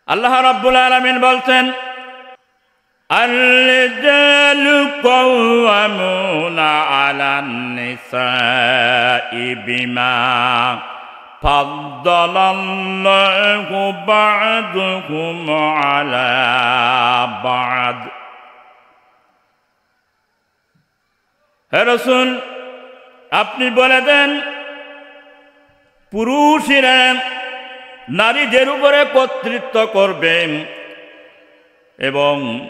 আল্লাহ রাব্বুল আলামিন বলছেন, আর-রিজালু কাওয়ামুনা আলান নিসাই বিমা ফাদ্দালাল্লাহু বা'দুহুম আলা বা'দ। হে রাসূল, আপনি বলে দেন, পুরুষেরা নারীদের উপরে কর্তৃত্ব করবেন এবং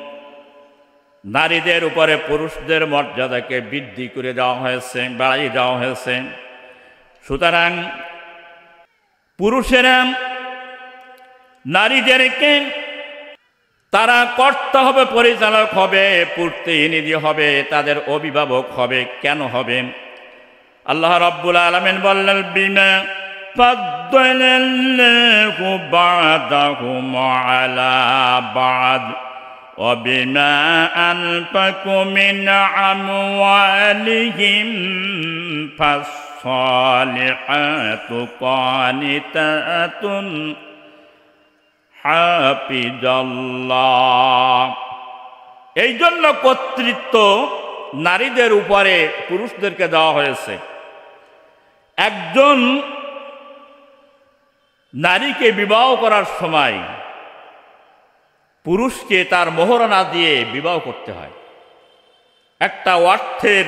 নারীদের উপরে পুরুষদের মর্যাদাকে বৃদ্ধি করে দেওয়া হয়েছে, বাড়িয়ে দেওয়া হয়েছে। সুতরাং পুরুষেরা নারীদেরকে তারা কর্তা হবে, পরিচালক হবে, প্রতিনিধি হবে, তাদের অভিভাবক হবে। কেন হবে? আল্লাহ রাব্বুল আলামিন বললেন, বিমা ফাদ্দালাল্লাহু বা'দাহুম আলা বা'দ ওয়া বিমা আনফাকু মিন আমওয়ালিহিম ফাস-সালিহাতু কানিতাতুন হাফিজাল্লাহ। এই জন্য কর্তৃত্ব নারীদের উপরে পুরুষদেরকে দেওয়া হয়েছে। একজন নারীকে বিবাহ করার সময় পুরুষকে তার মোহরানা দিয়ে বিবাহ করতে হয়। একটা অর্থের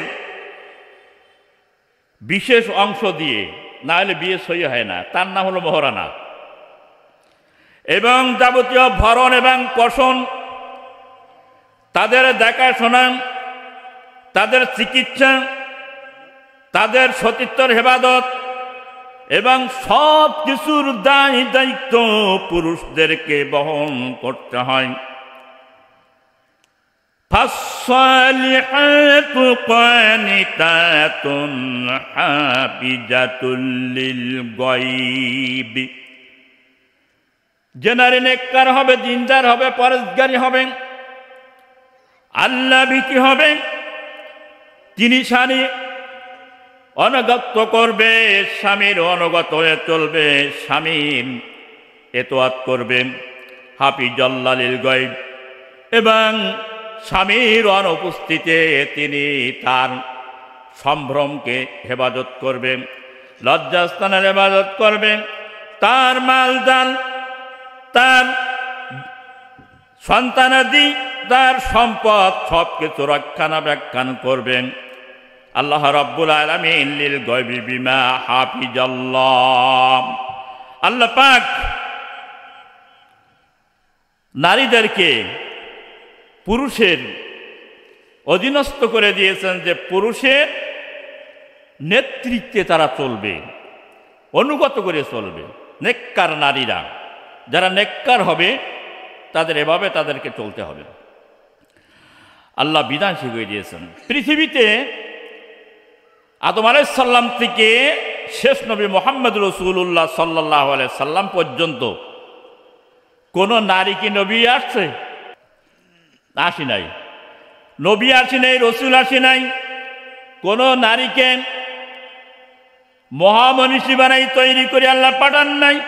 বিশেষ অংশ দিয়ে, না হলে বিয়ে সই হয় না। তার নাম হলো মোহরানা। এবং যাবতীয় ভরণ এবং পোষণ, তাদের দেখাশোনা, তাদের চিকিৎসা, তাদের সতীত্বর হেফাজত এবং সব কিছুর দায় দায়িত্ব পুরুষদেরকে বহন করতে হয়। ফাস-সালিহাতু কানিতাতুন হাফিজাতুল লিল গায়ব। যে নারী নেককার হবে, দিনদার হবে, পরহেজগারী হবে, আল্লাহ ভীতি হবে, তিনি স্বামী অনুগত করবে, স্বামীর অনুগত হয়ে চলবে, স্বামীর এতোয়াত করবে। হাফিজাল্লাহ লিল গায়ব, এবং স্বামীর অনুপস্থিতিতে তিনি তার সম্ভ্রমকে হেফাজত করবেন, লজ্জাস্থানের হেফাজত করবেন, তার মালজাল, তার সন্তানাদি, তার সম্পদ সবকিছু রক্ষণাবেক্ষণ করবেন। আল্লাহ রাব্বুল আলামিন লিল গায়বি বিমা হাফিজাল্লাহ। আল্লাহ পাক নারীদেরকে পুরুষের অধীনস্থ করে দিয়েছেন, যে পুরুষের নেতৃত্বে তারা চলবে, অনুগত করে চলবে। নেককার নারীরা যারা নেককার হবে, তাদের এভাবে তাদেরকে চলতে হবে। আল্লাহ বিধান শিখিয়ে দিয়েছেন। পৃথিবীতে আদম আলাইহিস সালাম থেকে শেষ নবী মুহাম্মদ রাসূলুল্লাহ সাল্লাল্লাহু আলাইহি সাল্লাম পর্যন্ত কোন নারী কি নবী আসছে? আসি নাই। নবী আসি নাই, রসুল আসি নাই। কোন নারীকে মহামনীষী বানাই তৈরি করে আল্লাহ পাঠান নাই।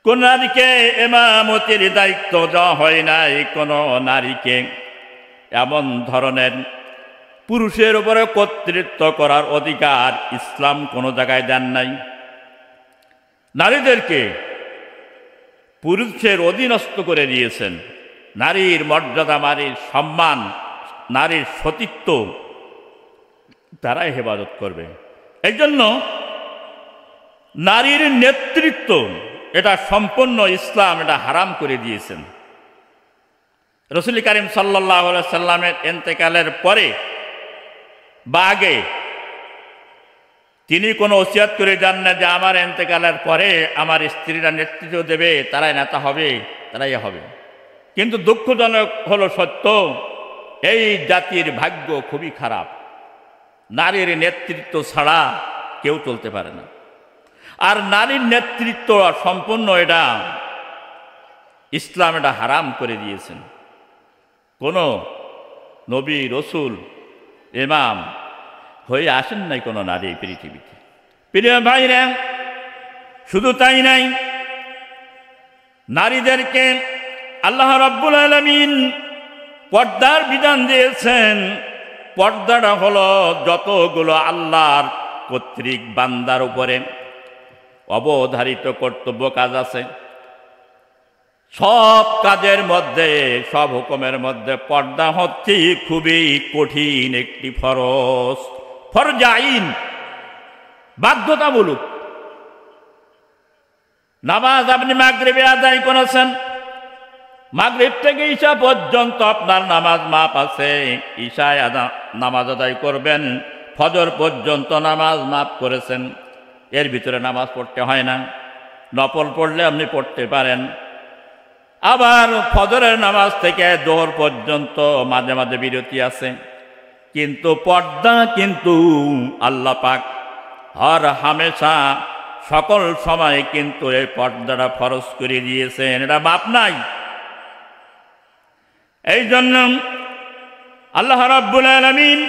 কোন নারীকে ইমামতির দায়িত্ব দেওয়া হয় নাই। কোন নারীকে এমন ধরনের পুরুষের উপরে কর্তৃত্ব করার অধিকার ইসলাম কোনো জায়গায় দেন নাই। নারীদেরকে পুরুষের অধীনস্থ করে দিয়েছেন। নারীর মর্যাদা, নারীর সম্মান, নারীর সতীত্ব তারাই হেফাজত করবে। এই জন্য নারীর নেতৃত্ব এটা সম্পূর্ণ ইসলাম এটা হারাম করে দিয়েছেন। রাসূল কারীম সাল্লাল্লাহু আলাইহি সাল্লামের ইন্তেকালের পরে বা আগে তিনি কোনো ওসিয়ত করে যান না যে আমার ইন্তেকালের পরে আমার স্ত্রীরা নেতৃত্ব দেবে, তারাই নেতা হবে, তারাই হবে। কিন্তু দুঃখজনক হলো সত্য, এই জাতির ভাগ্য খুবই খারাপ। নারীর নেতৃত্ব ছাড়া কেউ চলতে পারে না। আর নারীর নেতৃত্ব সম্পূর্ণ এটা ইসলাম এটা হারাম করে দিয়েছেন। কোনো নবী, রসুল, ইমাম হয়ে আসেন নাই কোনো নারী এই পৃথিবীতে। প্রিয় ভাইরা, শুধু তাই নাই, নারীদেরকে আল্লাহ রাব্বুল আলামিন পর্দার বিধান দিয়েছেন। পর্দাটা হলো যতগুলো আল্লাহর কর্তৃক বান্দার উপরে অবধারিত কর্তব্য কাজ আছে, সব কাজের মধ্যে, সব হুকুমের মধ্যে পর্দা হচ্ছে খুবই কঠিন একটি ফরজ, ফরজ আইন, বাধ্যতামূলক। নামাজ আপনি মাগরিবে আদায় করেছেন, মাগরিব থেকে ঈশা পর্যন্ত আপনার নামাজ মাপ আছে, ঈশায় নামাজ আদায় করবেন, ফজর পর্যন্ত নামাজ মাপ করেছেন, এর ভিতরে নামাজ পড়তে হয় না। নফল পড়লে আপনি পড়তে পারেন। আবার ফজরের নামাজ থেকে জোহর পর্যন্ত মাঝে মাঝে বিরতি আছে, কিন্তু পর্দা কিন্তু আল্লাহ পাক হর হামেশা সকল সময় কিন্তু এই পর্দাটা ফরজ করে দিয়েছেন, এটা মাপ নাই। এই জন্য আল্লাহ রাব্বুল আলামিন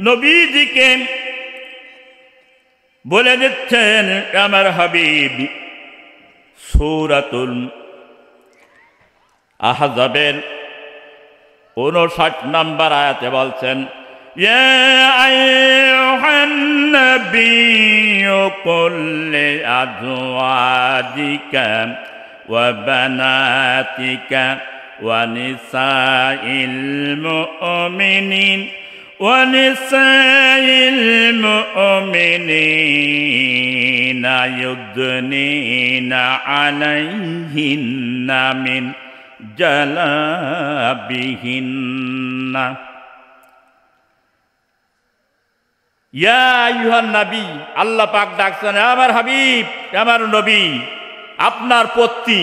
নবীজিকে বলে দিচ্ছেন, আমার হাবিব সূরাতুল আহজাবের 59 নম্বর আয়াতে বলছেন, ইয়া আইয়ুহান নাবিয়্যু কুল লিআজওয়াজিকা ওয়া বানাতিকা ওয়া নিসাইল মুমিনিন ইউদনিনা আলাইহিন্না মিন জালাবিহিন্না। ইয়া আইয়ুহান নবী, আল্লাহ পাক ডাকছেন, আমার হাবিব, আমার নবী, আপনার পত্নী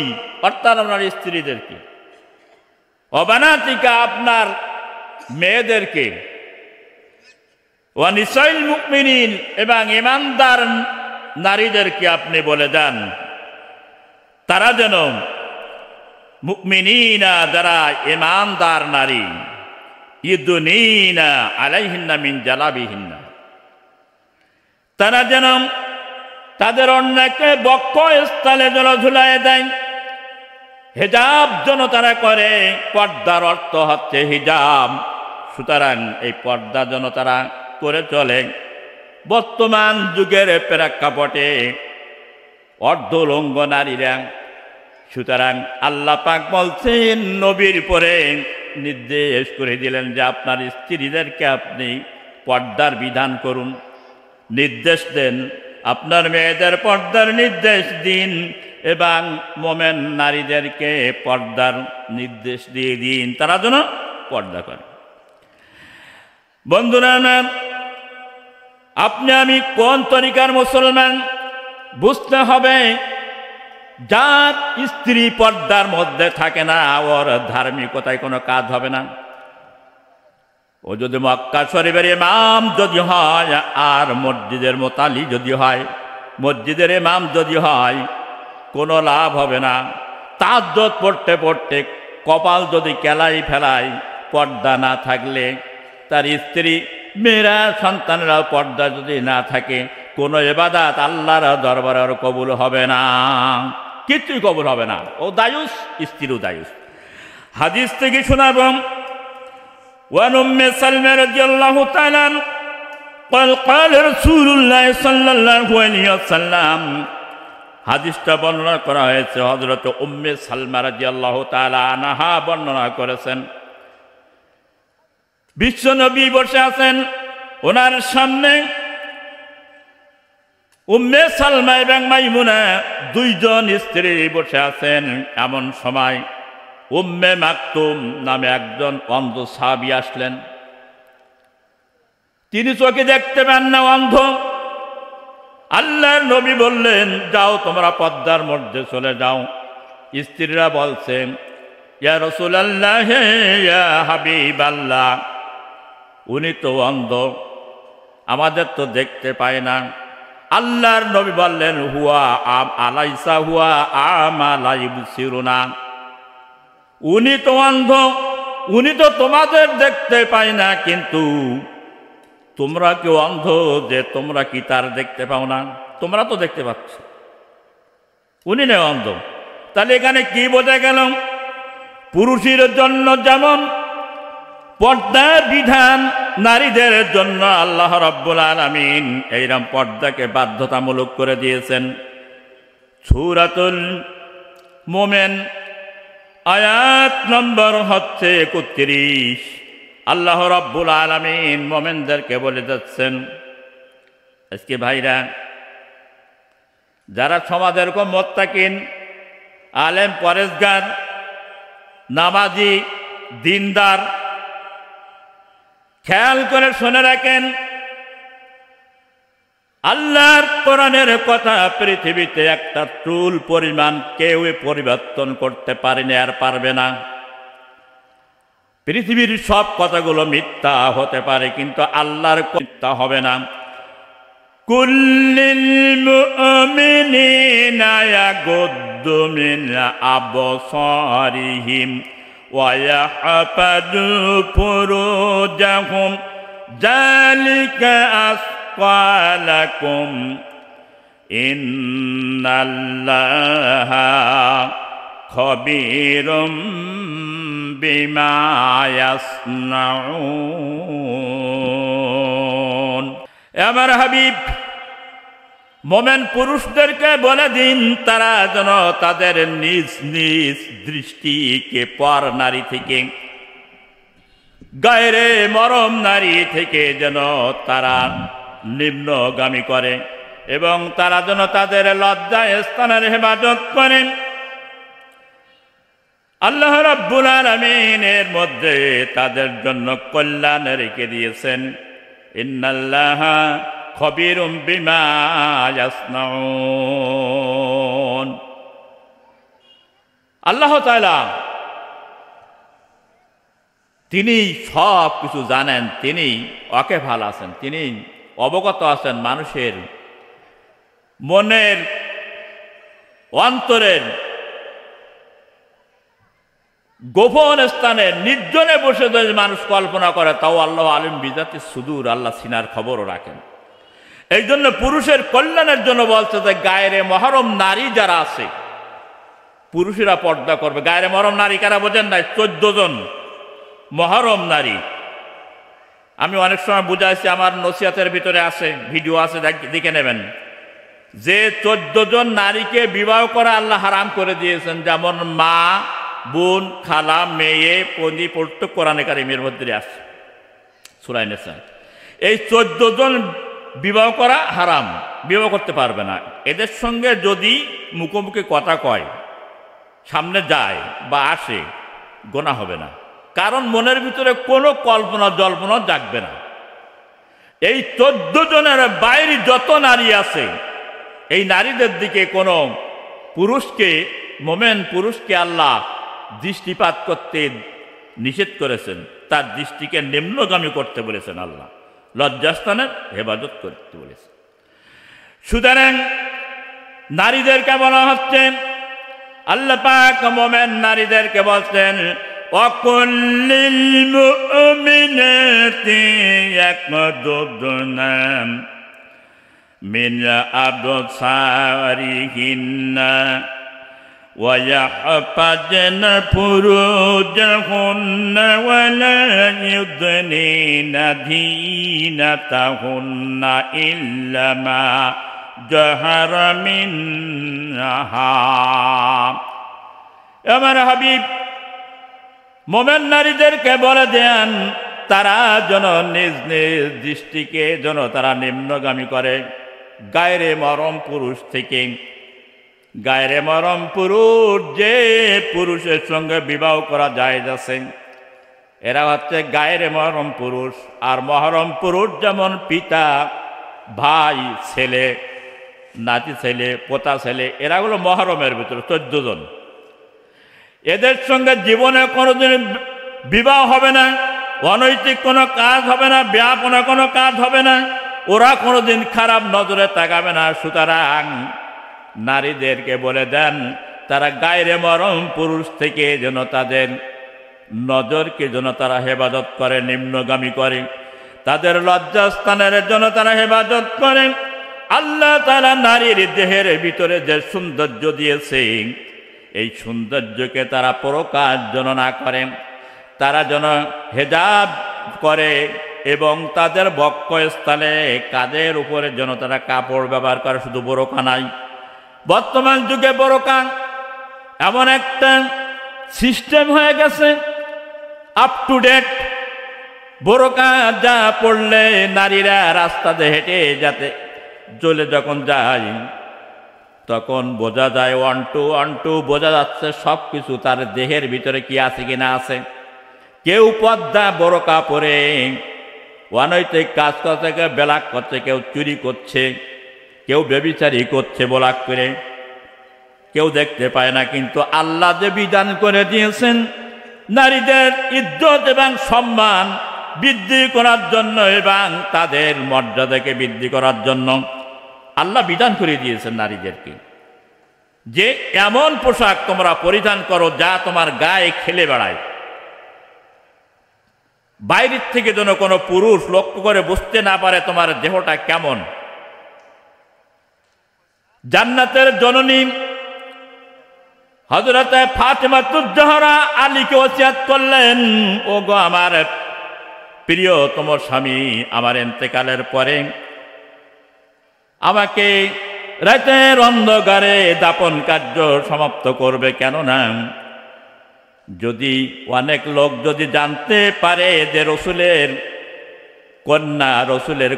অর্থাৎ আপনার স্ত্রীদেরকে, অবানাতিকা আপনার মেয়েদেরকে, ওয়া নিসাইল মুমিনিন এবং ঈমানদার নারীদেরকে আপনি বলে দেন, তারা যেন মুমিনিনা যারা ঈমানদার নারী, ইউদনিনা আলাইহিন্না মিন জালাবিহিন্না, তারা যেন তাদের অন্যকে বক্ষস্থলে যেন ঝুলায় দেয়, হিজাব যেন তারা করে। পর্দার অর্থ হচ্ছে হিজাব, সুতরাং এই পর্দা যেন তারা করে চলে। বর্তমান যুগের প্রেক্ষাপটে অর্ধলঙ্গ নারীরা, সুতরাং আল্লাহ পাক বলছেন, নবীর পরে নির্দেশ করে দিলেন যে আপনার স্ত্রীদেরকে আপনি পর্দার বিধান করুন, নির্দেশ দেন, আপনার মেয়েদের পর্দার নির্দেশ দিন এবং মোমেন নারীদেরকে পর্দার নির্দেশ দিয়ে দিন, তারা যেন পর্দা করে। বন্ধুরা আমার, আপনি আমি কোন তরিকার মুসলমান বুঝতে হবে। যার স্ত্রী পর্দার মধ্যে থাকে না, ওর ধার্মিকতায় কোনো কাজ হবে না। ও যদি মক্কা শরীফের ইমাম যদি হয় আর মসজিদের মোতালি যদি হয়, মসজিদের ইমাম যদি হয়, কোনো লাভ হবে না। তাহাজ্জুদ পড়তে পড়তে কপাল যদি কেলাই ফেলায়, পর্দা না থাকলে, তার স্ত্রী, মেয়েরা, সন্তানেরাও পর্দা যদি না থাকে, কোনো ইবাদত আল্লাহর দরবারে আর কবুল হবে না, কিছুই কবুল হবে না। ও দায়ুস, স্ত্রীও দায়ুস। হাদিস থেকে শোনাব, ওয়ান উম্মে সালমা রাদিয়াল্লাহু তাআলা قال قال رسول الله صلى الله عليه وسلم, হাদিসটা বর্ণনা করা হয়েছে হযরত উম্মে সালমা রাদিয়াল্লাহু তাআলা আনহা বর্ণনা করেছেন। বিশ্ব নবী বসে আছেন, ওনার সামনে উম্মে সালমা এবং মাইমুনা দুইজন স্ত্রী বসে আছেন। এমন সময় উম্মে মাকতুম নামে একজন অন্ধ সাহাবী আসলেন। তিনি চোখে দেখতে পান না, অন্ধ। আল্লাহর নবী বললেন, যাও তোমরা পর্দার মধ্যে চলে যাও। স্ত্রীরা বলছেন, ইয়া রাসূলুল্লাহ, ইয়া হাবিবাল্লাহ, উনি তো অন্ধ, আমাদের তো দেখতে পায় না। আল্লাহর নবী বললেন, হুয়া আলাইসা হুয়া আমা লা ইবসিরুনা, উনি তো অন্ধ, উনি তো তোমাদের দেখতে পায় না, কিন্তু তোমরা কেউ অন্ধ যে তোমরা কি তার দেখতে পাও না? তোমরা তো দেখতে পাচ্ছ, উনি নয় অন্ধ। তাহলে এখানে কি বোঝা গেল? পুরুষের জন্য যেমন পর্দার বিধান, নারীদের জন্য আল্লাহ রাব্বুল আলামিন এইরকম পর্দাকে বাধ্যতামূলক করে দিয়েছেন। সূরাতুল মোমেন আয়াত নম্বর হচ্ছে 31। আল্লাহ রাব্বুল আলামিন মোমেনদেরকে বলে যাচ্ছেন, আজকে ভাইরা যারা সমাজের কম মুত্তাকিন, আলেম, পরেজগার, নামাজি, দিনদার, খেয়াল করে শুনে রাখেন, আল্লাহর কোরআনের কথা পৃথিবীতে একটা চুল পরিমাণ কেউ পরিবর্তন করতে পারেনি আর পারবে না। পৃথিবীর সব কথাগুলো মিথ্যা হতে পারে, কিন্তু আল্লাহর মিথ্যা হবে না। কুল্লিল মুমিনিনা ইয়াগুদ্দু মিন আবসারিহিম ওয়া ইয়াহফাযু ফুরুজাহুম যালিকা আসকালাকুম ইন্নাল্লাহা খবীরুম বিমা ইয়াসনাউন। আমার হাবিব মোমেন পুরুষদেরকে বলে দিন, তারা যেন তাদের নিজ নিজ দৃষ্টিকে পর নারী থেকে, গায়রে মরম নারী থেকে যেন তারা নিম্নগামী করে এবং তারা যেন তাদের লজ্জা স্থানের হেফাজত করেন। আল্লাহ রাব্বুল আলামিন এর মধ্যে তাদের জন্য কল্যাণ রেখে দিয়েছেন। ইন্নাল্লাহা খবীরুম বিমা ইয়াসনাউন। আল্লাহ তাআলা তিনি সব কিছু জানেন, তিনি ওয়াকিফাল আছেন, তিনি অবগত আছেন মানুষের মনের অন্তরের গোপন স্থানে নির্জনে বসে যদি মানুষ কল্পনা করে, তাও আল্লাহ আলিম বিজাতি সুদূর, আল্লাহ সিনার খবরও রাখেন। এই জন্য পুরুষের কল্যাণের জন্য বলছে যে গায়রে মহরম নারী যারা আছে পুরুষেরা পর্দা করবে। গায়রে মহরম নারী কারা বোঝেন নাই? 14 জন মহরম নারী। আমি অনেক সময় বুঝাইছি, আমার নসিহতের ভিতরে আছে, ভিডিও আছে, দেখে নেবেন, যে 14 জন নারীকে বিবাহ করা আল্লাহ হারাম করে দিয়েছেন। যেমন মা, বোন, খালা, মেয়ে, পদি, প্রত্যেক কোরআনে কারিমের মধ্যে আছে, সূরা নিসা। এই 14 জন বিবাহ করা হারাম, বিবাহ করতে পারবে না। এদের সঙ্গে যদি মুখোমুখি কথা কয়, সামনে যায় বা আসে, গোনা হবে না, কারণ মনের ভিতরে কোনো কল্পনা জল্পনা জাগবে না। এই 14 জনের বাইরে যত নারী আছে, এই নারীদের দিকে কোনো পুরুষকে, মোমেন পুরুষকে আল্লাহ দৃষ্টিপাত করতে নিষেধ করেছেন, তার দৃষ্টিকে নিম্নগামী করতে বলেছেন আল্লাহ, লজ্জাস্থানের হেফাজত করতে বলেছেন। সুতরাং নারীদেরকে বলা হচ্ছে, আল্লাহ পাক মোমেন নারীদেরকে বলছেন, ওয়াকুল্লিল মুমিনাতি ইয়াকুদুনা মিন আবসারিহিন্না ওয়া ইয়াহফাজনা ফুরুজাহুন্না ওয়া লা ইউদনিনা দীনাতাহুন্না ইল্লা মা জাহারা মিনহা। আমার হাবিব মোমেন নারীদেরকে বলে দেন, তারা যেন নিজ নিজ দৃষ্টিকে যেন তারা নিম্নগামী করে গায়রে মরম পুরুষ থেকে। গায়রে মরম পুরুষ যে পুরুষের সঙ্গে বিবাহ করা জায়েজ আছে, এরা হচ্ছে গায়রে মহরম পুরুষ। আর মহরম পুরুষ যেমন পিতা, ভাই, ছেলে, নাতি ছেলে, পোতা ছেলে, এরা হলো মহরমের ভিতরে 14 জন। এদের সঙ্গে জীবনে কোনোদিন বিবাহ হবে না, অনৈতিক কোনো কাজ হবে না, ব্যাপনা কোনো কাজ হবে না, ওরা কোনোদিন খারাপ নজরে তাকাবে না। সুতরাং নারীদেরকে বলে দেন, তারা গায়রে মহরম পুরুষ থেকে যেন তাদের নজরকে যেন তারা হেফাজত করে, নিম্নগামী করে, তাদের লজ্জাস্থানের জন্য তারা হেফাজত করে। আল্লাহ তাআলা নারীর দেহের ভিতরে যে সৌন্দর্য দিয়েছে, এই সৌন্দর্যকে তারা প্রকাশ যেন না করে, তারা যেন হেজাব করে এবং তাদের বক্ষস্থলে কাঁধের উপরে যেন তারা কাপড় ব্যবহার করে, শুধু বোরকা নাই। বর্তমান যুগে বোরকা এমন একটা সিস্টেম হয়ে গেছে, আপ টু ডেট। বোরকা যা পড়লে নারীরা রাস্তাতে হেঁটে যাতে চলে যখন যায় তখন বোঝা যায় ওয়ান টু বোঝা যাচ্ছে সব কিছু তার দেহের ভিতরে কি আছে কি না আছে। কেউ পর্দা বোরকা পরে অনৈতিক কাজ করছে, কেউ ব্ল্যাক করছে, কেউ চুরি করছে, কেউ ব্যভিচারী করছে ব্ল্যাক করে, কেউ দেখতে পায় না। কিন্তু আল্লাহ যে বিধান করে দিয়েছেন নারীদের ইজ্জত এবং সম্মান বৃদ্ধি করার জন্য এবং তাদের মর্যাদাকে বৃদ্ধি করার জন্য আল্লাহ বিধান করে দিয়েছেন নারীদেরকে যে এমন পোশাক তোমরা পরিধান করো যা তোমার গায়ে খেলে বেড়ায়, বাইরের থেকে যেন কোনো পুরুষ লক্ষ্য করে বুঝতে না পারে তোমার দেহটা কেমন। জান্নাতের জননী হযরত ফাতেমাতুজ জোহরা আলীকে ওসিয়ত করলেন, ও গো আমার প্রিয়তম স্বামী, আমার ইন্তেকালের পরে আমাকে রাতের অন্ধকারে দাপন কার্য সমাপ্ত করবে। কেননা যদি অনেক লোক যদি জানতে পারে যে রসুলের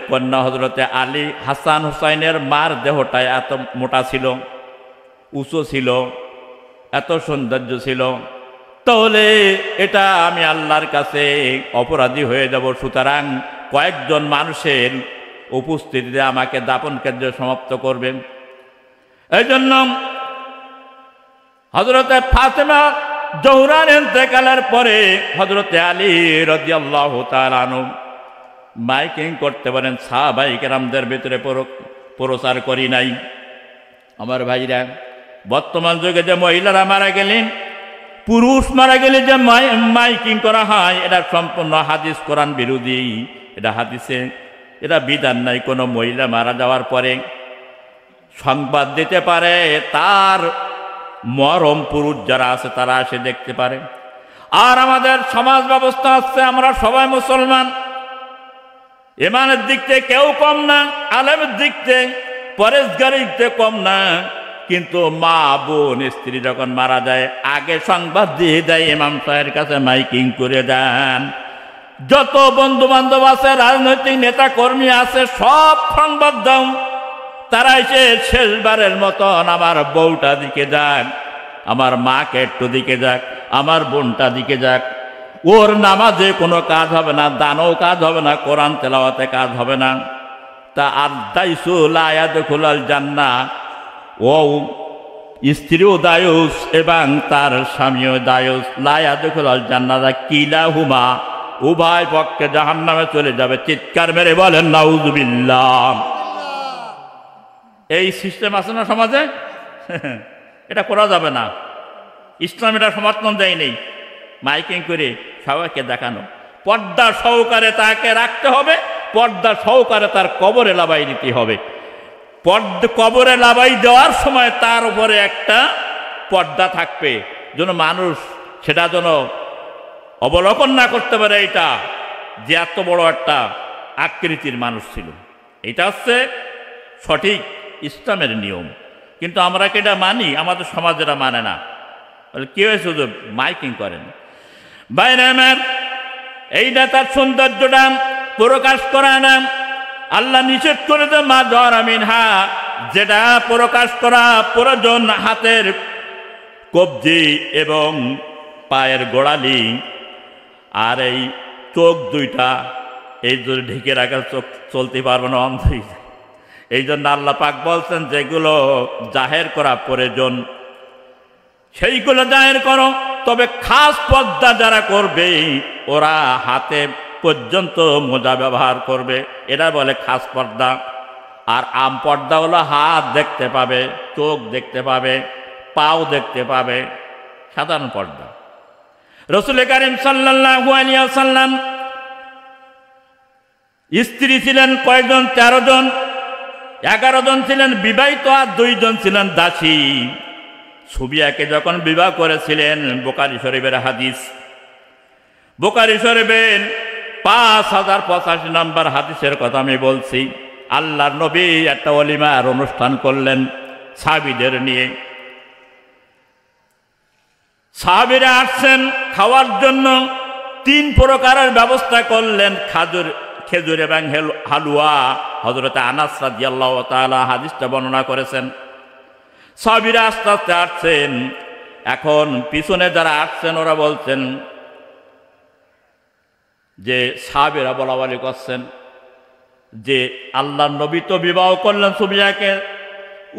কন্যা হযরতে আলী হাসান হুসাইনের মার দেহটা এত মোটা ছিল, উঁচু ছিল, এত সৌন্দর্য ছিল, তাহলে এটা আমি আল্লাহর কাছে অপরাধী হয়ে যাব। সুতরাং কয়েকজন মানুষের উপস্থিতিতে আমাকে দাপন কার্য সমাপ্ত করবেন। এই জন্য হযরতে ফাতেমা জোহরার ইন্তেকালের পরে হযরতে আলী রাদিয়াল্লাহু তাআলা আনহু মাইকিং করতে পারেন, সাহাবায়ে কেরামদের ভিতরে প্রচার করি নাই। আমার ভাইরা, বর্তমান যুগে যে মহিলারা মারা গেলেন, পুরুষ মারা গেলে যে মাইকিং করা হয়, এটা সম্পূর্ণ হাদিস কোরআন বিরোধী। এটা হাদিসে এটা বিধান নাই কোনো মহিলা মারা যাওয়ার পরে সংবাদ দিতে পারে, তার মরম পুরুষ যারা আছে তারা এসে দেখতে পারে। আর আমাদের সমাজ ব্যবস্থা আছে, আমরা সবাই মুসলমান, ইমানের দিক থেকে কেউ কম না, আলেমের দিক থেকে পরেশগারির দিক থেকে কম না, কিন্তু মা বোন স্ত্রী যখন মারা যায় আগে সংবাদ দিয়ে দেয়, ইমাম সাহেবের কাছে মাইকিং করে দেন। যত বন্ধু বান্ধব আছে, রাজনৈতিক নেতা কর্মী আছে, সব সংবাদ দাও। তারা এসে শেষবারের মতন আমার বউটা দিকে যাক, আমার মাকে একটু দিকে যাক, আমার বোনটা দিকে যাক। ওর নামাজে কোনো কাজ হবে না, দানও কাজ হবে না, কোরআন তেলাওয়াতে কাজ হবে না। তা আদাইসু লা ইয়াদখুলুল জান্নাহ, ও স্ত্রীও দায়ুস এবং তার স্বামীও দায়ুস। লা ইয়াদখুলুল জান্নাহ কিলাহুমা, উভয় পক্ষে জাহান্নামে চলে যাবে। চিৎকার মেরে বলেন নাউযুবিল্লাহ। এই সিস্টেম আছে না সমাজে? এটা করা যাবে না। ইসলাম এটা সমর্থন দেয় নেই। মাইকিং করে সবাইকে দেখানো, পর্দা সহকারে তাকে রাখতে হবে, পর্দা সহকারে তার কবরে লাবাই দিতে হবে। কবরে লাবাই দেওয়ার সময় তার উপরে একটা পর্দা থাকবে, যেন মানুষ সেটা যেন অবলোকন না করতে পারে এটা যে এত বড় একটা আকৃতির মানুষ ছিল। এটা হচ্ছে সঠিক ইসলামের নিয়ম। কিন্তু আমরা কি এটা মানি? আমাদের সমাজ এটা মানে না। কেউ শুধু মাইকিং করেন। বাইরে আমার এইটা তার সৌন্দর্যটা প্রকাশ করা না, আল্লাহ নিষেধ করে দেন মা যরা মিনহা, যেটা প্রকাশ করা প্রয়োজন হাতের কবজি এবং পায়ের গোড়ালি আর এই চোখ দুইটা, এই যদি ঢেকে রাখার চোখ চলতে পারবে না, অন্ধ হয়ে যায়। এই জন্য আল্লাহ পাক বলছেন যেগুলো জাহের করা প্রয়োজন সেইগুলো জাহের করো। তবে খাস পর্দা যারা করবে ওরা হাতে পর্যন্ত মোজা ব্যবহার করবে, এটা বলে খাস পর্দা। আর আম পর্দা হলো হাত দেখতে পাবে, চোখ দেখতে পাবে, পাও দেখতে পাবে, সাধারণ পর্দা। রাসূল কারীম সাল্লাল্লাহু আলাইহি ওয়াসাল্লাম স্ত্রী ছিলেন কয়েকজন? 13 জন। 11 জন ছিলেন বিবাহিত আর 2 জন ছিলেন দাসী। সুবিয়াকে যখন বিবাহ করেছিলেন, বুখারী শরীফের হাদিস, বুখারী শরীফের 5085 নম্বর হাদিসের কথা আমি বলছি। আল্লাহর নবী একটা ওলিমার অনুষ্ঠান করলেন সাহাবীদের নিয়ে। সাহাবীরা আসছেন খাওয়ার জন্য, 3 প্রকারের ব্যবস্থা করলেন, খেজুর এবং হালুয়া। হযরত আনাস রাদিয়াল্লাহু তাআলা হাদিসটা বর্ণনা করেছেন। সাহাবীরা আস্তে আস্তে আসছেন, এখন পিছনে যারা আসছেন ওরা বলছেন যে, সাহাবীরা বলা বলি করছেন যে আল্লাহর নবী তো বিবাহ করলেন সুবিয়াকে,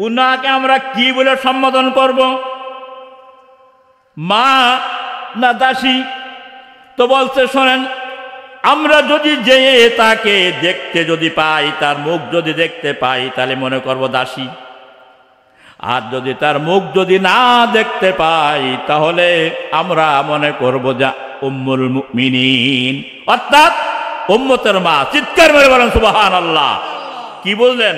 উনাকে আমরা কি বলে সম্বোধন করব, মা না দাসী? তো বলছে শোনেন, আমরা যদি যেয়ে তাকে দেখতে যদি পাই, তার মুখ যদি দেখতে পাই, তাহলে মনে করব দাসী। আর যদি তার মুখ যদি না দেখতে পাই, তাহলে আমরা মনে করব যা উম্মুল মুমিনিন, অর্থাৎ উম্মতের মা। চিৎকার মেরে বলেন সুবহানাল্লাহ। কি বললেন?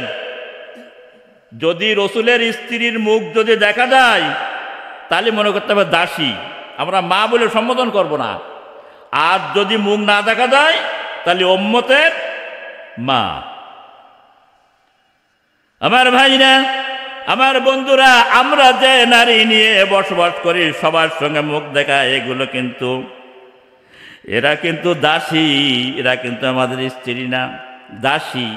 যদি রসুলের স্ত্রীর মুখ যদি দেখা যায়, তাহলে মনে করতে হবে দাসী, আমরা মা বলে সম্বোধন করব না। আর যদি মুখ না দেখা যায়, তাহলে উম্মতের মা। আমার ভাইরা, আমার বন্ধুরা, আমরা যে নারী নিয়ে বসবাস করি, সবার সঙ্গে মুখ দেখা, এগুলো কিন্তু এরা কিন্তু দাসী, এরা কিন্তু আমাদের স্ত্রী না, দাসী।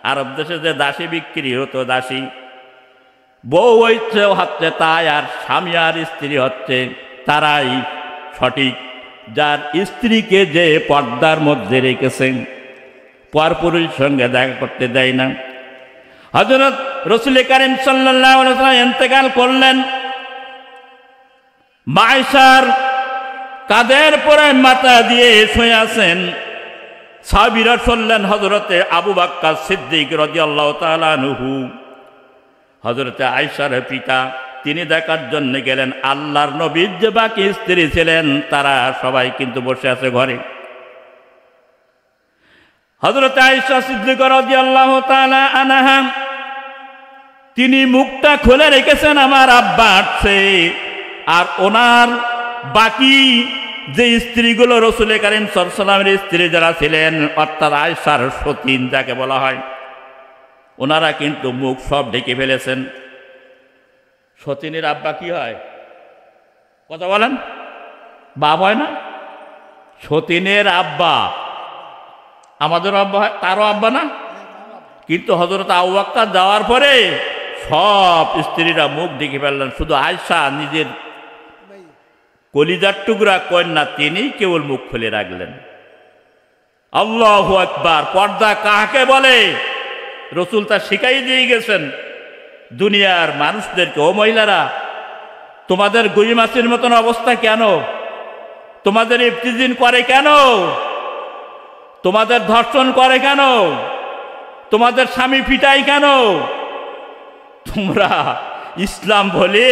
আরব দেশে যে দাসী বিক্রি হতো, দাসী, বউ হচ্ছে হচ্ছে তাই, আর স্বামী আর স্ত্রী হচ্ছে তারাই সঠিক, যার স্ত্রীকে যে পর্দার মধ্যে রেখেছেন, পরপুরুষের সঙ্গে দেখা করতে দেয় না। হযরত রাসূল কারীম সাল্লাল্লাহু আলাইহি ওয়াসাল্লাম ইন্তেকাল করলেন, মা আয়েশার কাঁধের পরে মাথা দিয়ে শুয়ে আছেন। সাহাবীরা শুনলেন হযরতে আবু বকর সিদ্দিক রাদিয়াল্লাহু তাআলা আনহু, হযরতে আয়েশার পিতা, তিনি দেখার জন্য গেলেন। আল্লাহর নবীর যে বাকি স্ত্রী ছিলেন, তারা সবাই কিন্তু বসে আছে ঘরে। হযরতে আয়েশা সিদ্দিকা রাদিয়াল্লাহু তাআলা আনহা, তিনি মুখটা খুলে রেখেছেন, আমার আব্বা আসছে। আর ওনার বাকি যে স্ত্রীগুলো, রাসূল কারীম সাল্লাল্লাহু আলাইহি ওয়াসাল্লামের স্ত্রী যারা ছিলেন, অর্থাৎ আয়েশার সতীন যাকে বলা হয়, ওনারা কিন্তু মুখ সব ঢেকে ফেলেছেন। সতীনের আব্বা কি হয়? কথা বলেন, বাপ হয় না? সতীনের আব্বা আমাদের আব্বা হয়, তারও আব্বা না? কিন্তু হযরত আবু বকর যাওয়ার পরে সব স্ত্রীরা মুখ ঢেকে ফেললেন, শুধু আয়েশা নিজের কলিজার টুকরা কন্যা, তিনি কেবল মুখ খুলে রাখলেন। আল্লাহু আকবার। পর্দা কাকে বলে? রাসূল তা শিখাই দিয়ে গেছেন দুনিয়ার মানুষদেরকে। ও মহিলারা, তোমাদের গরিমাসির মতন অবস্থা কেন? তোমাদের ইফতিজিন করে কেন? তোমাদের ধর্ষণ করে কেন? তোমাদের স্বামী পিটাই কেন? তোমরা ইসলাম বলে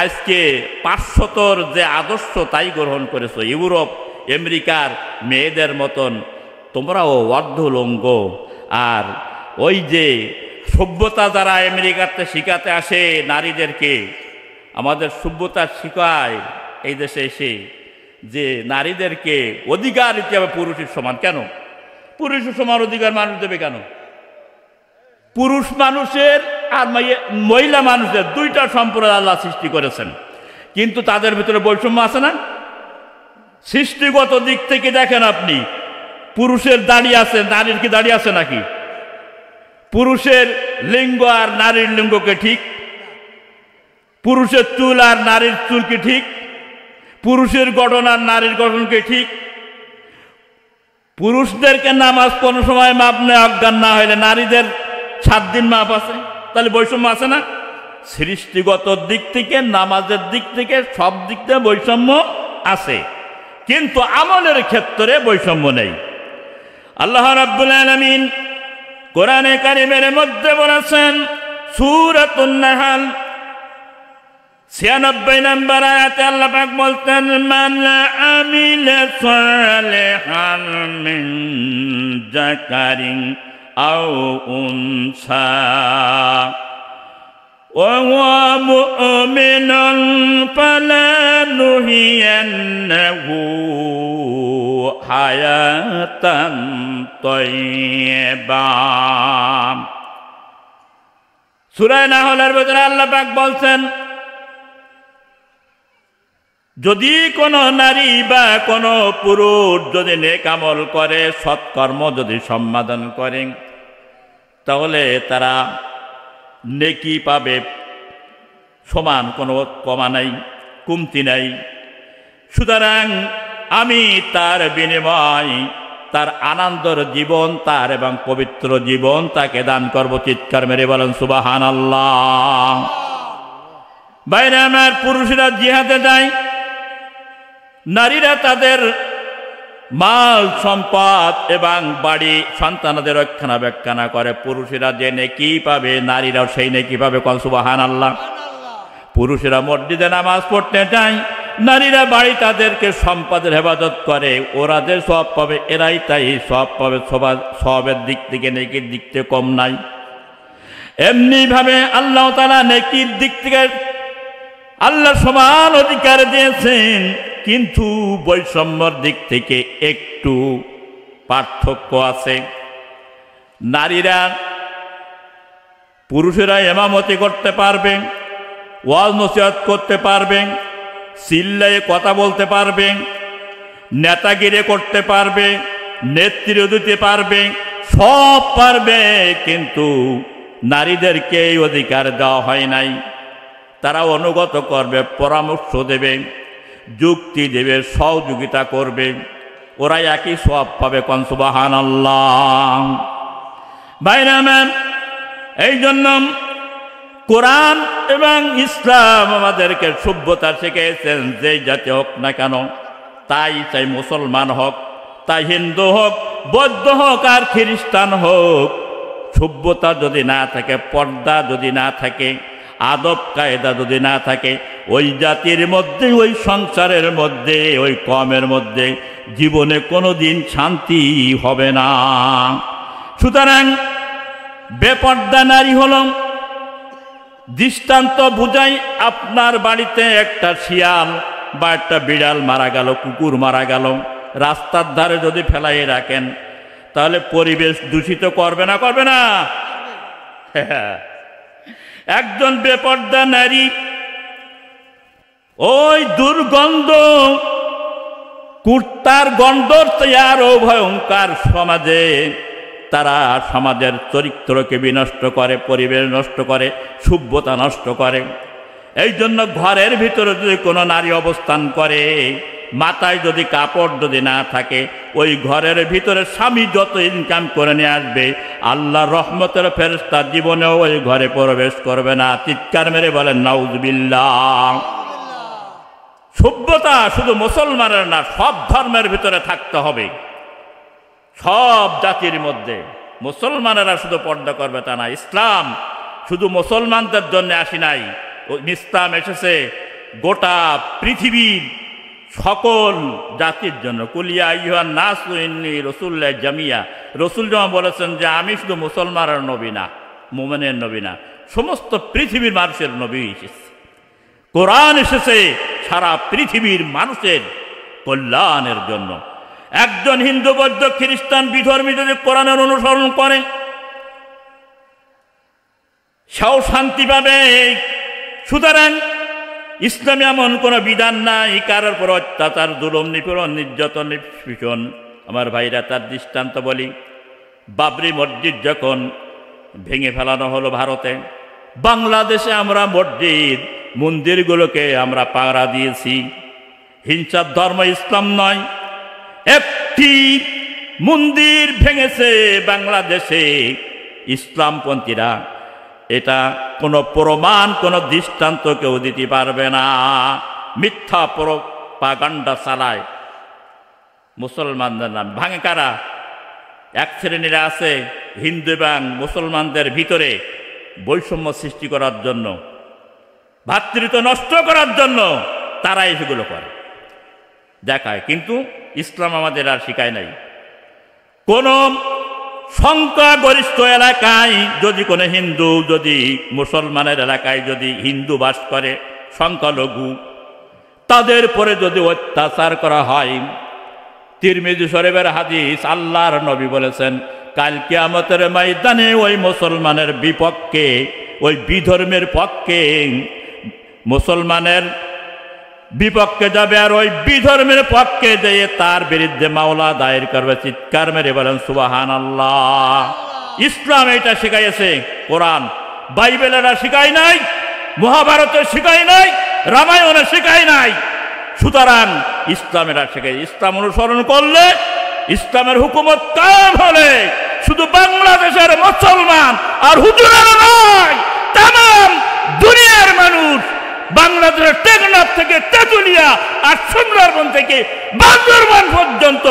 আজকে 500 যে আদর্শ তাই গ্রহণ করেছো। ইউরোপ আমেরিকার মেয়েদের মতন তোমরাও অর্ধলঙ্গ। আর ওই যে সভ্যতা যারা আমেরিকাতে শিখাতে আসে নারীদেরকে, আমাদের সভ্যতা শিখায় এই দেশে এসে যে নারীদেরকে অধিকার দিতে হবে পুরুষের সমান। কেন পুরুষের সমান অধিকার মানুষ দেবে কেন? পুরুষ মানুষের আর মহিলা মানুষের দুইটা সম্প্রদায় আল্লাহ সৃষ্টি করেছেন, কিন্তু তাদের ভিতরে বৈষম্য আছে না? সৃষ্টিগত দিক থেকে দেখেন আপনি, পুরুষের দাড়ি আছে, নারীর কি দাড়ি আছে নাকি? পুরুষের লিঙ্গ আর নারীর লিঙ্গকে ঠিক? পুরুষের চুল আর নারীর চুল কি ঠিক? পুরুষের গঠন আর নারীর গঠনকে ঠিক? পুরুষদেরকে নামাজ কোনো সময় মাপ নেই, অজ্ঞান না হইলে নারীদের 7 দিন মাপ আছে। তাহলে বৈষম্য আছে না? সৃষ্টিগত দিক থেকে, নামাজের দিক থেকে, সব দিক থেকে বৈষম্য আছে, কিন্তু আমলের ক্ষেত্রে বৈষম্য নেই। আল্লাহ রাব্বুল আলামিন কোরআনে কারিমের মধ্যে বলেছেন, সূরাতুন নাহল 96 নম্বর আয়াতে আল্লাহ পাক বলতেন, মান আমিলা সালিহান মিন যাকারিন আও উনসা وهو مؤمن فلنحيينه حياة طيبة। সূরা নাহলের ভিতরে আল্লাহ পাক বলছেন, যদি কোনো নারী বা কোনো পুরুষ যদি নেক আমল করে, সৎকর্ম যদি সম্পাদন করে, তাহলে তারা নেকি পাবে, সমান, কোনো কমা নাই, কমতি নাই। সুতরাং আমি তার বিনিময় তার আনন্দের জীবন, তার এবং পবিত্র জীবন তাকে দান করব। চিৎকার মেরে বলেন সুবহানাল্লাহ। বাইরে আমার পুরুষরা জিহাদে যায়, নারীরা তাদের মাল সম্পদ এবং বাড়ি সন্তানদের রক্ষণাবেক্ষণ করে। পুরুষেরা যে নেকি পাবে, নারীরাও সেই নেকি পাবে। কোন সুবহানাল্লাহ। পুরুষেরা মসজিদে নামাজ পড়তে যায়, নারীরা বাড়ি তাদেরকে সম্পদের হেফাজত করে। ওরা যে সওয়াব পাবে, এরাই তাই সওয়াব পাবে। সওয়াবের দিক থেকে নেকির দিক থেকে কম নাই। এমনিভাবে আল্লাহ তাআলা নেকির দিক থেকে আল্লাহ সমান অধিকার দিয়েছেন, কিন্তু বৈষম্যর দিক থেকে একটু পার্থক্য আছে। নারীরা পুরুষেরা ইমামতি করতে পারবে, ওয়াজ নসিহত করতে পারবে, চিল্লায়ে কথা বলতে পারবে, নেতাগিরি করতে পারবে, নেতৃত্ব দিতে পারবে, সব পারবে, কিন্তু নারীদেরকে এই অধিকার দেওয়া হয় নাই। তারা অনুগত করবে, পরামর্শ দেবে, যুক্তি দেবে, সহযোগিতা করবে, ওরা একই সওয়াব পাবে। কোন সুবহানাল্লাহ। ভাইরা আমার, এই জন্য কোরআন এবং ইসলাম আমাদেরকে সভ্যতা শিখিয়েছেন। যেই জাতি হোক না কেন, তাই চাই মুসলমান হোক, তাই হিন্দু হোক, বৌদ্ধ হোক আর খ্রিস্টান হোক, সভ্যতা যদি না থাকে, পর্দা যদি না থাকে, আদব কায়দা যদি না থাকে, ওই জাতির মধ্যে, ওই সংসারের মধ্যে, ওই কমের মধ্যে জীবনে কোনো দিন শান্তি হবে না। সুতরাং বেপর্দা নারী হল দৃষ্টান্ত বুঝাই। আপনার বাড়িতে একটা শিয়াল বা একটা বিড়াল মারা গেল, কুকুর মারা গেল, রাস্তার ধারে যদি ফেলাই রাখেন, তাহলে পরিবেশ দূষিত করবে না? করবে না? একজন বেপর্দা নারী ওই দুর্গন্ধ, কুর্তার গন্ধর আরো ভয়ঙ্কর সমাজে, তারা সমাজের চরিত্রকে বিনষ্ট করে, পরিবেশ নষ্ট করে, সভ্যতা নষ্ট করে। এই জন্য ঘরের ভিতরে যদি কোনো নারী অবস্থান করে, মাথায় যদি কাপড় যদি না থাকে, ওই ঘরের ভিতরে স্বামী যত ইনকাম করে নিয়ে আসবে, আল্লাহর রহমতের ফেরেশতা জীবনেও ওই ঘরে প্রবেশ করবে না। চিৎকার মেরে বলেন নাউজুবিল্লাহ। সভ্যতা শুধু মুসলমানের না, সব ধর্মের ভিতরে থাকতে হবে, সব জাতির মধ্যে। মুসলমানেরা শুধু পর্দা করবে তা না। ইসলাম শুধু মুসলমানদের জন্য আসি নাই, ইসলাম এসেছে গোটা পৃথিবীর সকল জাতির জন্য। কুলিয়া আইয়ুহান নাসু ইন্নী রাসূলুল্লাহ জামিয়া। রসুল যেমন বলেছেন যে আমি শুধু মুসলমানের নবী না, মুমিনের নবী না, সমস্ত পৃথিবীর মানুষের নবী এসেছে। কোরআন এসেছে সারা পৃথিবীর মানুষের কল্যাণের জন্য। একজন হিন্দু, বৌদ্ধ, খ্রিস্টান, বিধর্মী যদি কোরআনের অনুসরণ করে, সেও শান্তি পাবে। সুতরাং ইসলামে এমন কোনো বিধান নাই কারোর উপর অত্যাচার, জুলুম, নিপীড়ন, নির্যাতন, নিষ্পীষণ। আমার ভাইরা, তার দৃষ্টান্ত বলি। বাবরি মসজিদ যখন ভেঙে ফেলানো হলো ভারতে, বাংলাদেশে আমরা মসজিদ মন্দিরগুলোকে আমরা পাহারা দিয়েছি। হিংসার ধর্ম ইসলাম নয়। একটি মন্দির ভেঙেছে বাংলাদেশে ইসলামপন্থীরা, এটা কোনো প্রমাণ, কোনো দৃষ্টান্ত কেউ দিতে পারবে না। মিথ্যা প্রপাগান্ডা চালায় মুসলমানদের নাম। ভাঙে কারা? এক শ্রেণীরা আছে হিন্দু এবং মুসলমানদের ভিতরে বৈষম্য সৃষ্টি করার জন্য, ভ্রাতৃত্ব নষ্ট করার জন্য তারা এগুলো করে, দেখায়। কিন্তু ইসলাম আমাদের আর শিখায় নাই। কোন সংখ্যাগরিষ্ঠ এলাকায় যদি কোনো হিন্দু, যদি মুসলমানের এলাকায় যদি হিন্দু বাস করে সংখ্যালঘু, তাদের পরে যদি অত্যাচার করা হয়, তিরমিজি শরীফের হাদিস, আল্লাহর নবী বলেছেন কাল কিয়ামতের ময়দানে ওই মুসলমানের বিপক্ষে, ওই বিধর্মের পক্ষে মুসলমানের বিপক্ষে যাবে, আর ওই বিধর্মের পক্ষে যেয়ে তার বিরুদ্ধে মামলা দায়ের করবে। চিৎকার মেরে বলেন সুবহানাল্লাহ। ইসলাম এটা শিখাইছে, কোরআন বাইবেলেরা শিখায় নাই, মহাভারতে শিখায় নাই, রামায়ণে শিখায় নাই। সুতরাং ইসলামেরা শিখায়। ইসলাম অনুসরণ করলে, ইসলামের হুকুমত কায়েম হলে শুধু বাংলাদেশের মুসলমান আর হুজুরেরা নয়, তাম দুনিয়ার মানুষ, বাংলাদেশের টেকনাফ থেকে তেঁতুলিয়া আর সুন্দরবন থেকে বান্দরবান পর্যন্ত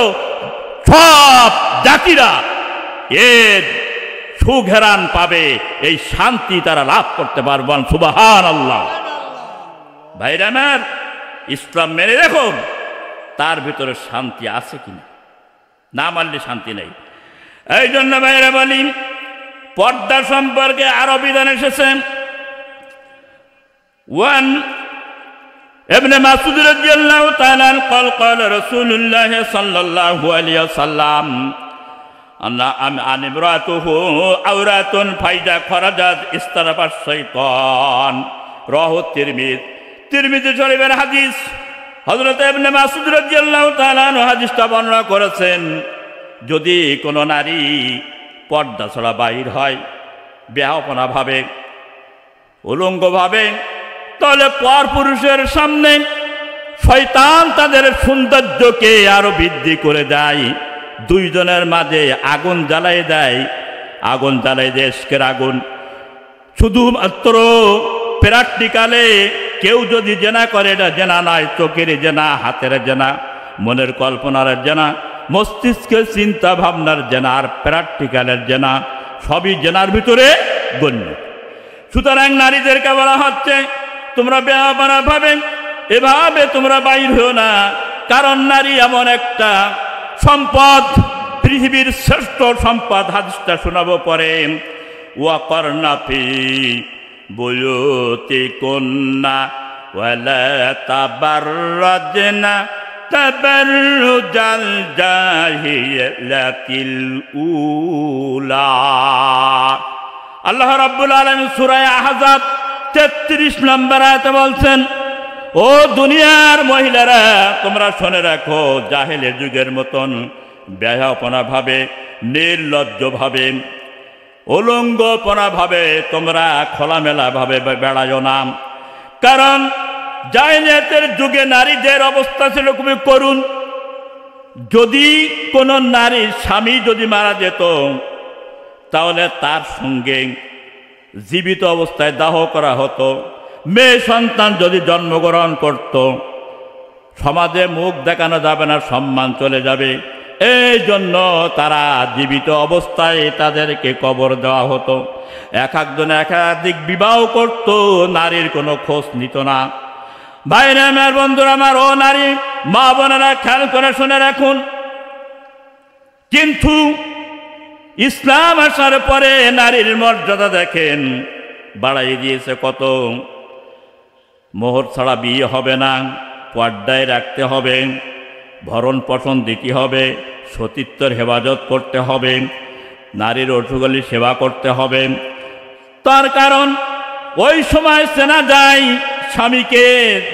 সব জাতিরা এর সুঘেরান পাবে, এই শান্তি তারা লাভ করতে পারবেন। সুবহানাল্লাহ। ভাইরা আমার, ইসলাম মেনে দেখো তার ভিতরে শান্তি আছে কিনা, না মানলে শান্তি নেই। এই জন্য ভাইরা বলি, পর্দা সম্পর্কে আরো বিধান এসেছে। ওয়ান ইবনে মাসউদ রাদিয়াল্লাহু তাআলা قال قال رسول الله صلى الله عليه وسلم أن امرأته عورة فإذا خرجت استرب الشيطان رواه الترمذي। তিরমিজি শরীফের হাদিস, হযরত ইবনে মাসউদ রাদিয়াল্লাহু তাআলা হাদিসটা বর্ণনা করেছেন, যদি কোনো নারী পর্দা ছাড়া বাইর হয় বেহাপনা ভাবে, উলঙ্গ ভাবে, তাহলে পরপুরুষের সামনে শয়তান তাদের সৌন্দর্যকে আরো বৃদ্ধি করে দেয়, দুইজনের মাঝে আগুন জ্বালাই দেয়, আগুন জ্বালাই দেয় ইশকের আগুন। শুধুমাত্র প্র্যাকটিক্যালে কেউ যদি জেনা করে, এটা জেনা নয়, চোখের জেনা, হাতের জেনা, মনের কল্পনার জেনা, মস্তিষ্কের চিন্তা ভাবনার জেনা, আর প্র্যাকটিক্যালের জেনা, সবই জেনার ভিতরে গণ্য। সুতরাং নারীদেরকে বলা হচ্ছে তোমরা বেহাপনা ভাবে এভাবে তোমরা বাইর হও না, কারণ নারী এমন একটা সম্পদ, পৃথিবীর শ্রেষ্ঠ সম্পদ। হাদিসটা শোনাবো পরে। ওয়াকরনা ফি বুয়ুতিকুন্না ওয়ালা তাবাররাজনা তাবাররুজাল জাহিলিয়াতিল উলা। আল্লাহ রাব্বুল আলামিন সূরা আহজাব 33 নম্বর আয়াতে বলছেন, ও দুনিয়ার মহিলারা, তোমরা শুনে রাখো, জাহেলের যুগের মতন বেহাপনা ভাবে, নির্লজ্জ ভাবে, উলঙ্গপনা ভাবে তোমরা খোলামেলা ভাবে বেড়ায়ো না। কারণ জাহেলিয়াতের যুগে নারীদের অবস্থা ছিল খুবই করুণ। যদি কোনো নারীর স্বামী যদি মারা যেত, তাহলে তার সঙ্গে জীবিত অবস্থায় দাহ করা হতো। মেয়ে সন্তান যদি জন্মগ্রহণ করত, সমাজে মুখ দেখানো যাবে না, সম্মান চলে যাবে। এই জন্য তারা জীবিত অবস্থায় তাদেরকে কবর দেওয়া হতো। একজন একাধিক বিবাহ করত, নারীর কোনো খোঁজ নিত না। ভাইরা আমার, বন্ধুরা আমার, ও নারী মা বোনেরা, খেয়াল করে শুনে রাখুন। কিন্তু ইসলাম আসার পরে নারীর মর্যাদা দেখেন বাড়াই দিয়েছে কত। মোহর ছাড়া বিয়ে হবে না, পর্দায় রাখতে হবে, ভরণ পোষণ দিতে হবে, সতীত্বের হেফাজত করতে হবে, নারীর অসুগলি সেবা করতে হবে। তার কারণ ওই সময় চেনা যায় স্বামীকে,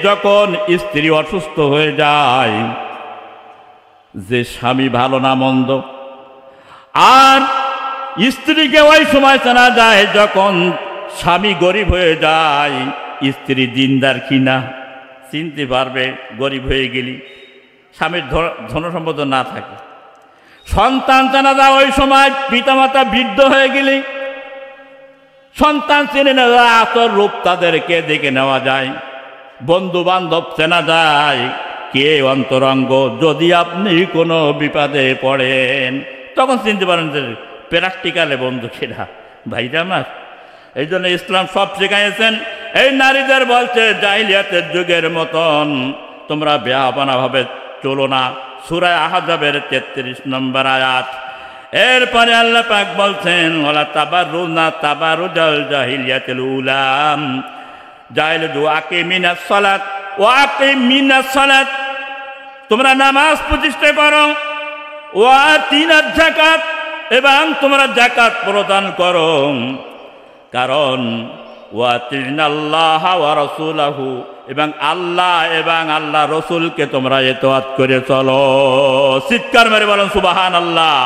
যখন স্ত্রী অসুস্থ হয়ে যায়, যে স্বামী ভালো না মন্দ। আর স্ত্রীকে ওই সময় চেনা যায় যখন স্বামী গরিব হয়ে যায়, স্ত্রী দিনদার কিনা চিনতে পারবে। গরিব হয়ে গেলি, স্বামীর ধনসম্পদ না থাকে। সন্তান চেনা যায় ওই সময় পিতামাতা বৃদ্ধ হয়ে গেলে সন্তান চেনে নেওয়া, আতর রূপ তাদেরকে দেখে নেওয়া যায়। বন্ধু বান্ধব চেনা যায় কে অন্তরঙ্গ। যদি আপনি কোনো বিপদে পড়েন, তখন চিনতে পারেন যে প্র্যাকটিক্যালে বন্ধু কিনা। ভাইরা আমার, এই জন্য ইসলাম সব শেখাইছেন। এই নারীদের বলছে জাহিলিয়াতের যুগের মতন তোমরা বেহাপনা ভাবে চলো না। সূরা আহজাবের 33 নম্বর আয়াত। এরপরে আল্লাহ পাক বলছেন ওয়ালা তাবাররুনা তাবারুজাল জাহিলিয়াতিল উলাম জাহিলু আকিমিনাস সালাত ওয়া আকিমিনাস সালাত, তোমরা নামাজ প্রতিষ্ঠা করো, ওয়া আতিনাজ যাকাত, এবং তোমরা যাকাত প্রদান করো, কারণ ওয়াতিনাল্লাহ ওয়া রাসূলাহু, এবং আল্লাহ এবং আল্লাহ রসুলকে তোমরা ইতাআত করে চলো। চিৎকার মেরে বলেন সুবহানাল্লাহ।